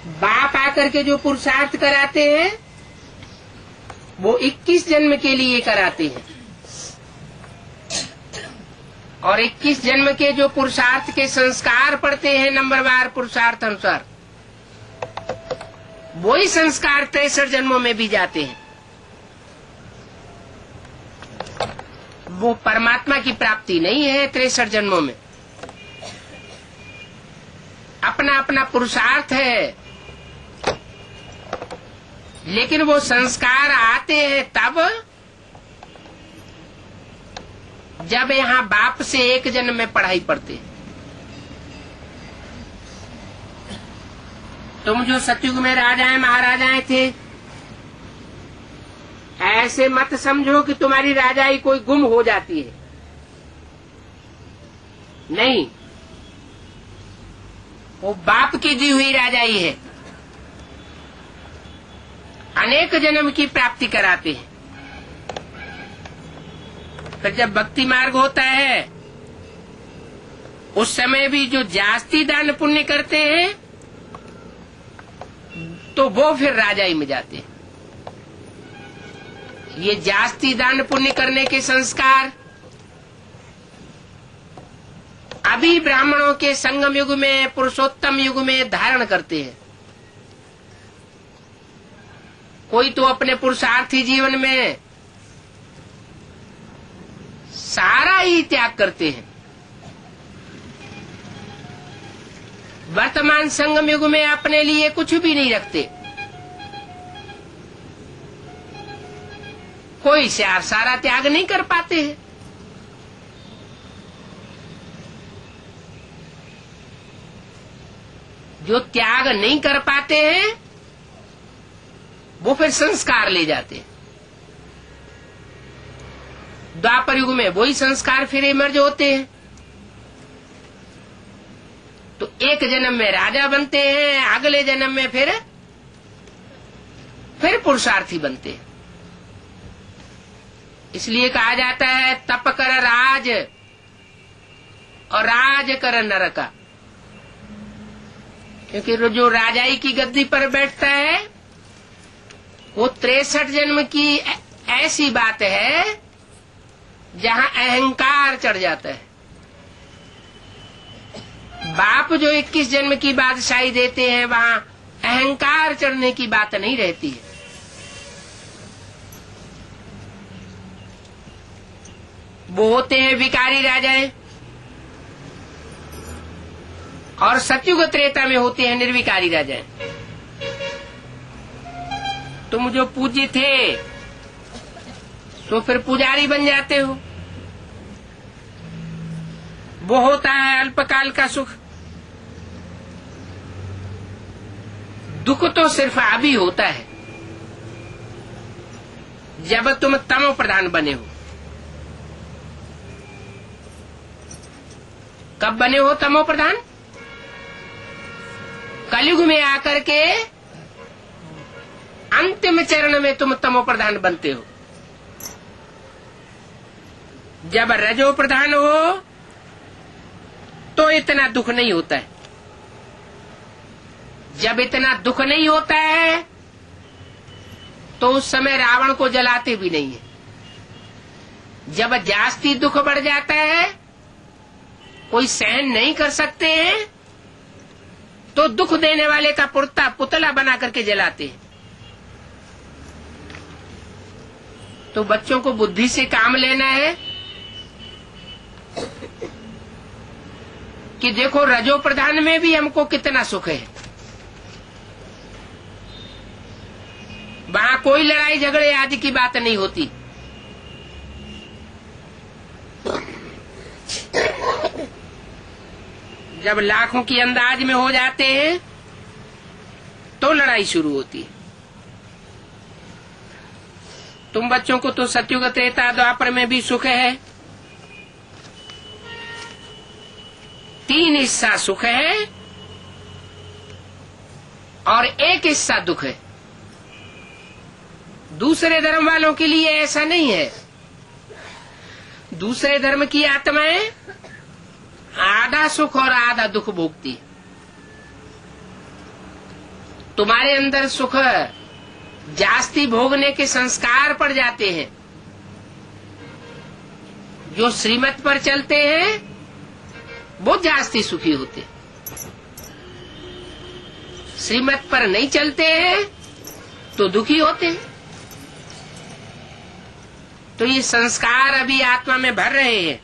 बाप आकर के जो पुरुषार्थ कराते हैं वो 21 जन्म के लिए कराते हैं, और 21 जन्म के जो पुरुषार्थ के संस्कार पड़ते हैं नंबरवार पुरुषार्थ अनुसार, वही संस्कार 63 जन्मों में भी जाते हैं। वो परमात्मा की प्राप्ति नहीं है 63 जन्मों में, अपना अपना पुरुषार्थ है, लेकिन वो संस्कार आते हैं तब जब यहाँ बाप से 1 जन्म में पढ़ाई पढ़ते। तुम जो सतयुग में राजाएं महाराजाएं थे, ऐसे मत समझो कि तुम्हारी राजाई कोई गुम हो जाती है, नहीं, वो बाप की दी हुई राजाई है, अनेक जन्म की प्राप्ति कराते हैं। फिर जब भक्ति मार्ग होता है उस समय भी जो जास्ती दान पुण्य करते हैं तो वो फिर राजाई में जाते हैं। ये जास्ती दान पुण्य करने के संस्कार अभी ब्राह्मणों के संगम युग में, पुरुषोत्तम युग में धारण करते हैं। कोई तो अपने पुरुषार्थी जीवन में सारा ही त्याग करते हैं। वर्तमान संगम युग में अपने लिए कुछ भी नहीं रखते। कोई सारा त्याग नहीं कर पाते हैं। जो त्याग नहीं कर पाते हैं वो फिर संस्कार ले जाते हैं। द्वापर युग में वही संस्कार फिर इमर्ज होते हैं, तो एक जन्म में राजा बनते हैं, अगले जन्म में फिर पुरुषार्थी बनते हैं। इसलिए कहा जाता है तप कर राज और राज कर नरका, क्योंकि जो राजाई की गद्दी पर बैठता है वो 63 जन्म की ऐसी बात है जहां अहंकार चढ़ जाता है। बाप जो 21 जन्म की बादशाही देते हैं वहां अहंकार चढ़ने की बात नहीं रहती है। वो होते हैं विकारी राजाएं, और सतयुग त्रेता में होते हैं निर्विकारी राजाएं। तुम जो पूज्य थे तो फिर पुजारी बन जाते हो। वो होता है अल्पकाल का सुख। दुख तो सिर्फ अभी होता है जब तुम तमो प्रधान बने हो। कब बने हो तमो प्रधान? कलयुग में आकर के अंतिम चरण में तुम तमो प्रधान बनते हो। जब रजो प्रधान हो तो इतना दुख नहीं होता है। जब इतना दुख नहीं होता है तो उस समय रावण को जलाते भी नहीं है। जब जास्ती दुख बढ़ जाता है, कोई सहन नहीं कर सकते हैं, तो दुख देने वाले का पुतला बना करके जलाते हैं। तो बच्चों को बुद्धि से काम लेना है कि देखो रजो प्रधान में भी हमको कितना सुख है। वहां कोई लड़ाई झगड़े आदि की बात नहीं होती। जब लाखों की अंदाज में हो जाते हैं तो लड़ाई शुरू होती है। तुम बच्चों को तो सतयुग त्रेता द्वापर में भी सुख है। 3 हिस्सा सुख है और 1 हिस्सा दुख है। दूसरे धर्म वालों के लिए ऐसा नहीं है। दूसरे धर्म की आत्माएं आधा सुख और आधा दुख भोगती है। तुम्हारे अंदर सुख जास्ती भोगने के संस्कार पड़ जाते हैं। जो श्रीमत पर चलते हैं वो जास्ती सुखी होते हैं, श्रीमत पर नहीं चलते हैं तो दुखी होते हैं। तो ये संस्कार अभी आत्मा में भर रहे हैं।